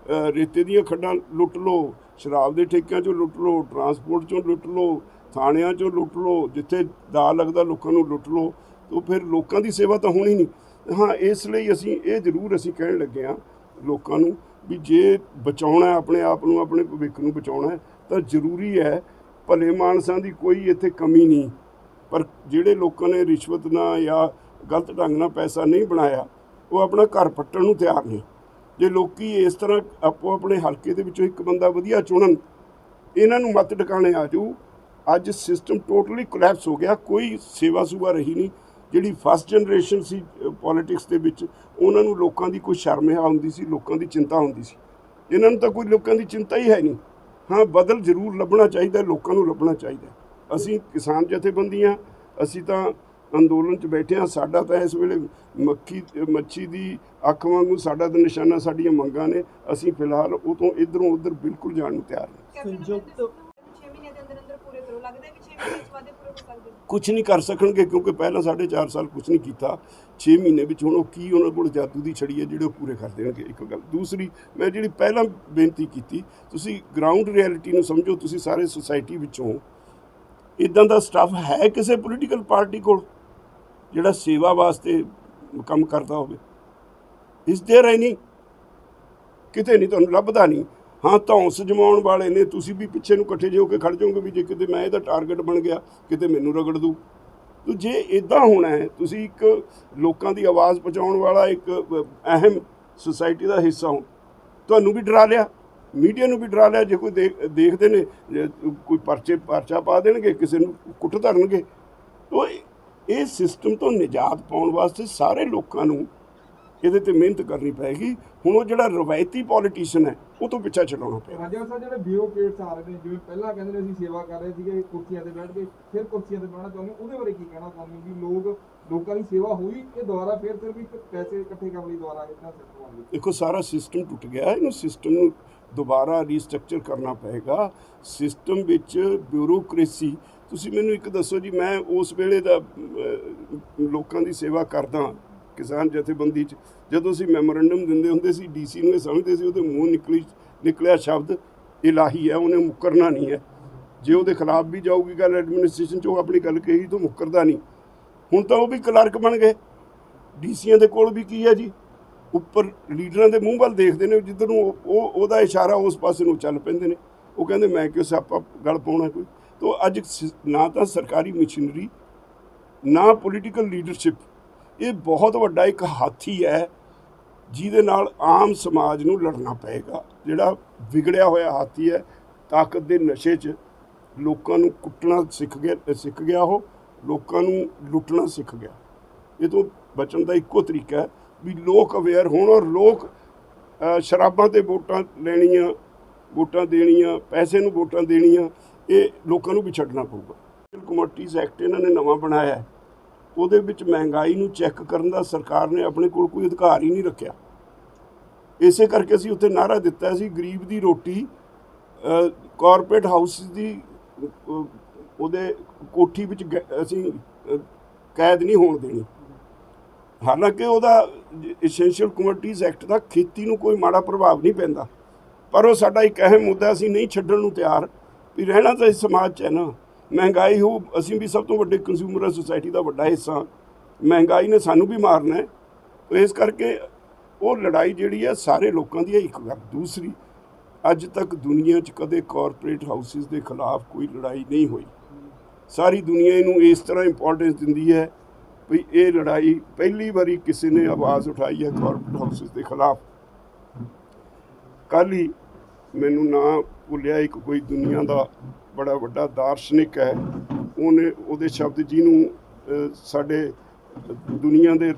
ਰੇਤੇ ਦੀਆਂ ਖੱਡਾਂ ਲੁੱਟ ਲਓ, ਸ਼ਰਾਬ ਦੇ ਠੇਕਿਆਂ 'ਚੋਂ ਲੁੱਟ ਲਓ, ਟਰਾਂਸਪੋਰਟ 'ਚੋਂ ਲੁੱਟ ਲਓ, ਥਾਣਿਆਂ 'ਚੋਂ ਲੁੱਟ ਲਓ, ਜਿੱਥੇ ਦਾ ਲੱਗਦਾ ਲੋਕਾਂ ਨੂੰ ਲੁੱਟ ਲਓ। ਤਾਂ ਫਿਰ ਲੋਕਾਂ ਦੀ ਸੇਵਾ ਤਾਂ ਹੋਣੀ ਨਹੀਂ। ਹਾਂ, ਇਸ ਲਈ ਅਸੀਂ ਇਹ ਜ਼ਰੂਰ ਕਹਿਣ ਲੱਗੇ ਹਾਂ ਲੋਕਾਂ ਨੂੰ ਵੀ ਜੇ ਬਚਾਉਣਾ ਆਪਣੇ ਆਪ ਨੂੰ, ਆਪਣੇ ਭਵਿੱਖ ਨੂੰ ਬਚਾਉਣਾ ਤਾਂ ਜ਼ਰੂਰੀ ਹੈ। ਭਲੇ ਮਾਨਸਾਂ ਦੀ ਕੋਈ ਇੱਥੇ ਕਮੀ ਨਹੀਂ, ਪਰ ਜਿਹੜੇ ਲੋਕਾਂ ਨੇ ਰਿਸ਼ਵਤ ਨਾਲ ਜਾਂ ਗਲਤ ਢੰਗ ਨਾਲ ਪੈਸਾ ਨਹੀਂ ਬਣਾਇਆ ਉਹ ਆਪਣਾ ਘਰ ਪੱਟਣ ਨੂੰ ਤਿਆਰ ਨੇ। ਜੇ ਲੋਕੀ ਇਸ ਤਰ੍ਹਾਂ ਆਪੋ ਆਪਣੇ ਹਲਕੇ ਦੇ ਵਿੱਚੋਂ ਇੱਕ ਬੰਦਾ ਵਧੀਆ ਚੁਣਨ, ਇਹਨਾਂ ਨੂੰ ਮੱਤ ਟਿਕਾਣੇ ਆ ਜਾਊ। ਅੱਜ ਸਿਸਟਮ ਟੋਟਲੀ ਕੋਲੈਪਸ ਹੋ ਗਿਆ, ਕੋਈ ਸੇਵਾ ਸੁਭਾ ਰਹੀ ਨਹੀਂ। ਜਿਹੜੀ ਫਸਟ ਜਨਰੇਸ਼ਨ ਸੀ ਪੋਲੀਟਿਕਸ ਦੇ ਵਿੱਚ, ਉਹਨਾਂ ਨੂੰ ਲੋਕਾਂ ਦੀ ਕੋਈ ਸ਼ਰਮ ਹੁੰਦੀ ਸੀ, ਲੋਕਾਂ ਦੀ ਚਿੰਤਾ ਹੁੰਦੀ ਸੀ। ਇਹਨਾਂ ਨੂੰ ਤਾਂ ਕੋਈ ਲੋਕਾਂ ਦੀ ਚਿੰਤਾ ਹੀ ਹੈ ਨਹੀਂ। ਹਾਂ, ਬਦਲ ਜ਼ਰੂਰ ਲੱਭਣਾ ਚਾਹੀਦਾ, ਲੋਕਾਂ ਨੂੰ ਲੱਭਣਾ ਚਾਹੀਦਾ। ਅਸੀਂ ਕਿਸਾਨ ਜਥੇਬੰਦੀਆਂ, ਅਸੀਂ ਤਾਂ ਅੰਦੋਲਨ 'ਚ ਬੈਠੇ ਹਾਂ। ਸਾਡਾ ਤਾਂ ਇਸ ਵੇਲੇ ਮੱਛੀ ਦੀ ਅੱਖ ਵਾਂਗੂ ਸਾਡਾ ਤਾਂ ਨਿਸ਼ਾਨਾ ਸਾਡੀਆਂ ਮੰਗਾਂ ਨੇ। ਅਸੀਂ ਫਿਲਹਾਲ ਉਹ ਤੋਂ ਇੱਧਰੋਂ ਉੱਧਰ ਬਿਲਕੁਲ ਜਾਣ ਨੂੰ ਤਿਆਰ ਨਹੀਂ। ਕੁਛ ਨਹੀਂ ਕਰ ਸਕਣਗੇ ਕਿਉਂਕਿ ਪਹਿਲਾਂ 4.5 ਸਾਲ ਕੁਛ ਨਹੀਂ ਕੀਤਾ। 6 ਮਹੀਨੇ ਵਿੱਚ ਹੁਣ ਉਹ ਕੀ ਉਹਨਾਂ ਕੋਲ ਜਾਦੂ ਦੀ ਛੜੀ ਹੈ ਜਿਹੜੇ ਉਹ ਪੂਰੇ ਕਰ ਦੇਣਗੇ। ਇੱਕ ਗੱਲ। ਦੂਸਰੀ, ਮੈਂ ਜਿਹੜੀ ਪਹਿਲਾਂ ਬੇਨਤੀ ਕੀਤੀ, ਤੁਸੀਂ ਗਰਾਊਂਡ ਰਿਐਲਿਟੀ ਨੂੰ ਸਮਝੋ। ਤੁਸੀਂ ਸਾਰੇ ਸੁਸਾਇਟੀ ਵਿੱਚੋਂ ਇੱਦਾਂ ਦਾ ਸਟਾਫ ਹੈ ਕਿਸੇ ਪੋਲੀਟੀਕਲ ਪਾਰਟੀ ਕੋਲ ਜਿਹੜਾ ਸੇਵਾ ਵਾਸਤੇ ਕੰਮ ਕਰਦਾ ਹੋਵੇ? ਇਸ ਦੇਰ ਹੈ ਨਹੀਂ, ਕਿਤੇ ਨਹੀਂ, ਤੁਹਾਨੂੰ ਲੱਭਦਾ ਨਹੀਂ। ਹਾਂ, ਧੌਂਸ ਜਮਾਉਣ ਵਾਲੇ ਨੇ। ਤੁਸੀਂ ਵੀ ਪਿੱਛੇ ਨੂੰ ਇਕੱਠੇ ਜਿਹੇ ਹੋ ਕੇ ਖੜ ਜਾਓਗੇ ਵੀ ਜੇ ਕਿਤੇ ਮੈਂ ਇਹਦਾ ਟਾਰਗੇਟ ਬਣ ਗਿਆ, ਕਿਤੇ ਮੈਨੂੰ ਰਗੜ ਦੂ। ਤਾਂ ਜੇ ਇੱਦਾਂ ਹੋਣਾ ਹੈ, ਤੁਸੀਂ ਇੱਕ ਲੋਕਾਂ ਦੀ ਆਵਾਜ਼ ਪਹੁੰਚਾਉਣ ਵਾਲਾ ਇੱਕ ਅਹਿਮ ਸੁਸਾਇਟੀ ਦਾ ਹਿੱਸਾ ਹੋ। ਤੁਹਾਨੂੰ ਵੀ ਡਰਾ ਲਿਆ, ਮੀਡੀਆ ਨੂੰ ਵੀ ਡਰਾ ਲਿਆ। ਜੇ ਕੋਈ ਦੇਖਦੇ ਨੇ, ਕੋਈ ਪਰਚਾ ਪਾ ਦੇਣਗੇ, ਕਿਸੇ ਨੂੰ ਕੁੱਟ ਧਰਨਗੇ। ਤਾਂ ਇਹ ਸਿਸਟਮ ਤੋਂ ਨਿਜਾਤ ਪਾਉਣ ਵਾਸਤੇ ਸਾਰੇ ਲੋਕਾਂ ਨੂੰ ਇਹਦੇ ਤੇ ਮਿਹਨਤ ਕਰਨੀ ਪਏਗੀ। ਹੁਣ ਉਹ ਜਿਹੜਾ ਰਵਾਇਤੀ ਪੋਲੀਟੀਸ਼ੀਅਨ ਹੈ ਉਹ ਤੋਂ ਪਿੱਛਾ ਛਡਾਉਣਾ ਪਏਗਾ। ਰਾਜਾ ਸਾਹਿਬ, ਜਿਹੜੇ ਬਿਊਰੋਕਰੇਟਸ ਆ ਰਹੇ ਨੇ, ਜਿਵੇਂ ਪਹਿਲਾਂ ਕਹਿੰਦੇ ਨੇ ਅਸੀਂ ਸੇਵਾ ਕਰ ਰਹੇ ਸੀਗੇ ਕੁਰਸੀਆਂ ਤੇ ਬੈਠ ਕੇ, ਫਿਰ ਕੁਰਸੀਆਂ ਤੇ ਬਹਿਣਾ ਚਾਹੁੰਦੇ, ਉਹਦੇ ਬਾਰੇ ਕੀ ਕਹਿਣਾ ਚਾਹੁੰਦੇ ਵੀ ਲੋਕਾਂ ਦੀ ਸੇਵਾ ਹੋਈ ਕਿ ਦੁਬਾਰਾ ਫਿਰ ਵੀ ਪੈਸੇ ਇਕੱਠੇ ਕਰਨ ਲਈ ਦੁਬਾਰਾ ਇਹਨਾਂ ਸਿਸਟਮ ਆ ਗਏ? ਦੇਖੋ, ਸਾਰਾ ਸਿਸਟਮ ਟੁੱਟ ਗਿਆ। ਇਹਨੂੰ ਸਿਸਟਮ ਨੂੰ ਦੁਬਾਰਾ ਰੀਸਟਰਕਚਰ ਕਰਨਾ ਪਏਗਾ। ਸਿਸਟਮ ਵਿੱਚ ਬਿਊਰੋਕ੍ਰੇਸੀ, ਤੁਸੀਂ ਮੈਨੂੰ ਇੱਕ ਦੱਸੋ ਜੀ, ਮੈਂ ਉਸ ਵੇਲੇ ਦਾ ਲੋਕਾਂ ਦੀ ਸੇਵਾ ਕਰਦਾ ਕਿਸਾਨ ਜਥੇਬੰਦੀ 'ਚ, ਜਦੋਂ ਅਸੀਂ ਮੈਮੋਰੈਂਡਮ ਦਿੰਦੇ ਹੁੰਦੇ ਸੀ DC ਨੂੰ, ਇਹ ਸਮਝਦੇ ਸੀ ਉਹਦੇ ਮੂੰਹ ਨਿਕਲਿਆ ਸ਼ਬਦ ਇਲਾਹੀ ਹੈ, ਉਹਨੇ ਮੁੱਕਰਨਾ ਨਹੀਂ ਹੈ। ਜੇ ਉਹਦੇ ਖਿਲਾਫ ਵੀ ਜਾਊਗੀ ਗੱਲ ਐਡਮਿਨਿਸਟ੍ਰੇਸ਼ਨ 'ਚ, ਉਹ ਆਪਣੀ ਗੱਲ ਕਹੀ ਤਾਂ ਮੁੱਕਰਦਾ ਨਹੀਂ। ਹੁਣ ਤਾਂ ਉਹ ਵੀ ਕਲਰਕ ਬਣ ਗਏ। DCਆਂ ਦੇ ਕੋਲ ਵੀ ਕੀ ਹੈ ਜੀ, ਉੱਪਰ ਲੀਡਰਾਂ ਦੇ ਮੂੰਹ ਵੱਲ ਦੇਖਦੇ ਨੇ, ਜਿੱਧਰ ਨੂੰ ਉਹਦਾ ਇਸ਼ਾਰਾ ਉਸ ਪਾਸੇ ਨੂੰ ਚੱਲ ਪੈਂਦੇ ਨੇ। ਉਹ ਕਹਿੰਦੇ ਮੈਂ ਕਿਉਂ ਸਿਆਪਾ ਗੱਲ ਪਾਉਣਾ ਕੋਈ। ਤਾਂ ਅੱਜ ਨਾ ਤਾਂ ਸਰਕਾਰੀ ਮਸ਼ੀਨਰੀ, ਨਾ ਪੋਲੀਟੀਕਲ ਲੀਡਰਸ਼ਿਪ, ਇਹ ਬਹੁਤ ਵੱਡਾ ਇੱਕ ਹਾਥੀ ਹੈ ਜਿਹਦੇ ਨਾਲ ਆਮ ਸਮਾਜ ਨੂੰ ਲੜਨਾ ਪਏਗਾ। ਜਿਹੜਾ ਵਿਗੜਿਆ ਹੋਇਆ ਹਾਥੀ ਹੈ, ਤਾਕਤ ਦੇ ਨਸ਼ੇ 'ਚ ਲੋਕਾਂ ਨੂੰ ਕੁੱਟਣਾ ਸਿੱਖ ਗਿਆ, ਉਹ ਲੋਕਾਂ ਨੂੰ ਲੁੱਟਣਾ ਸਿੱਖ ਗਿਆ। ਇਹ ਤੋਂ ਬਚਣ ਦਾ ਇੱਕੋ ਤਰੀਕਾ ਹੈ ਵੀ ਲੋਕ ਅਵੇਅਰ ਹੋਣ, ਔਰ ਲੋਕ ਸ਼ਰਾਬਾਂ 'ਤੇ ਵੋਟਾਂ ਲੈਣੀਆਂ, ਵੋਟਾਂ ਦੇਣੀਆਂ, ਪੈਸੇ ਨੂੰ ਵੋਟਾਂ ਦੇਣੀਆਂ, ਇਹ ਲੋਕਾਂ ਨੂੰ ਵੀ ਛੱਡਣਾ ਪਊਗਾ। ਕਮੋਡਿਟੀਜ਼ ਐਕਟ ਇਹਨਾਂ ਨੇ ਨਵਾਂ ਬਣਾਇਆ ਹੈ, ਉਹਦੇ ਵਿੱਚ ਮਹਿੰਗਾਈ ਨੂੰ ਚੈੱਕ ਕਰਨ ਦਾ ਸਰਕਾਰ ਨੇ ਆਪਣੇ ਕੋਲ ਕੋਈ ਅਧਿਕਾਰ ਹੀ ਨਹੀਂ ਰੱਖਿਆ। ਇਸੇ ਕਰਕੇ ਅਸੀਂ ਉੱਥੇ ਨਾਅਰਾ ਦਿੱਤਾ ਸੀ, ਗਰੀਬ ਦੀ ਰੋਟੀ ਕਾਰਪੋਰੇਟ ਹਾਊਸ ਦੀ ਉਹਦੇ ਕੋਠੀ ਵਿੱਚ ਅਸੀਂ ਕੈਦ ਨਹੀਂ ਹੋਣ ਦੇਣੀ। ਹਾਲਾਂਕਿ ਉਹਦਾ ਐਸੈਂਸ਼ੀਅਲ ਕਮੋਡਿਟੀਜ਼ ਐਕਟ ਦਾ ਖੇਤੀ ਨੂੰ ਕੋਈ ਮਾੜਾ ਪ੍ਰਭਾਵ ਨਹੀਂ ਪੈਂਦਾ, ਪਰ ਉਹ ਸਾਡਾ ਇੱਕ ਅਹਿਮ ਮੁੱਦਾ ਅਸੀਂ ਨਹੀਂ ਛੱਡਣ ਨੂੰ ਤਿਆਰ ਵੀ ਰਹਿਣਾ ਤਾਂ ਇਸ ਸਮਾਜ 'ਚ ਹੈ ਨਾ। ਮਹਿੰਗਾਈ ਹੋ, ਅਸੀਂ ਵੀ ਸਭ ਤੋਂ ਵੱਡੇ ਕੰਜ਼ਿਊਮਰ ਸੋਸਾਇਟੀ ਦਾ ਵੱਡਾ ਹਿੱਸਾ, ਮਹਿੰਗਾਈ ਨੇ ਸਾਨੂੰ ਵੀ ਮਾਰਨਾ ਹੈ। ਇਸ ਕਰਕੇ ਉਹ ਲੜਾਈ ਜਿਹੜੀ ਹੈ ਸਾਰੇ ਲੋਕਾਂ ਦੀ ਹੈ। ਇੱਕ ਗੱਲ। ਦੂਸਰੀ, ਅੱਜ ਤੱਕ ਦੁਨੀਆ 'ਚ ਕਦੇ ਕਾਰਪੋਰੇਟ ਹਾਊਸਿਸ ਦੇ ਖਿਲਾਫ ਕੋਈ ਲੜਾਈ ਨਹੀਂ ਹੋਈ। ਸਾਰੀ ਦੁਨੀਆ ਇਹਨੂੰ ਇਸ ਤਰ੍ਹਾਂ ਇੰਪੋਰਟੈਂਸ ਦਿੰਦੀ ਹੈ ਵੀ ਇਹ ਲੜਾਈ ਪਹਿਲੀ ਵਾਰੀ ਕਿਸੇ ਨੇ ਆਵਾਜ਼ ਉਠਾਈ ਹੈ ਕਾਰਪੋਰੇਟ ਹਾਊਸਿਸ ਦੇ ਖਿਲਾਫ। ਕੱਲ੍ਹ ਹੀ ਮੈਨੂੰ ਨਾ ਭੁੱਲਿਆ, ਇੱਕ ਕੋਈ ਦੁਨੀਆ ਦਾ ਬੜਾ ਵੱਡਾ ਦਾਰਸ਼ਨਿਕ ਹੈ, ਉਹਦੇ ਸ਼ਬਦ ਜਿਹਨੂੰ ਸਾਡੇ ਦੁਨੀਆ ਦੇ,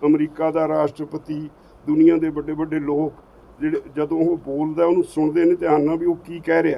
ਅਮਰੀਕਾ ਦਾ ਰਾਸ਼ਟਰਪਤੀ, ਦੁਨੀਆ ਦੇ ਵੱਡੇ ਵੱਡੇ ਲੋਕ ਜਿਹੜੇ ਜਦੋਂ ਉਹ ਬੋਲਦਾ ਉਹਨੂੰ ਸੁਣਦੇ ਨੇ ਧਿਆਨ ਨਾਲ ਵੀ ਉਹ ਕੀ ਕਹਿ ਰਿਹਾ।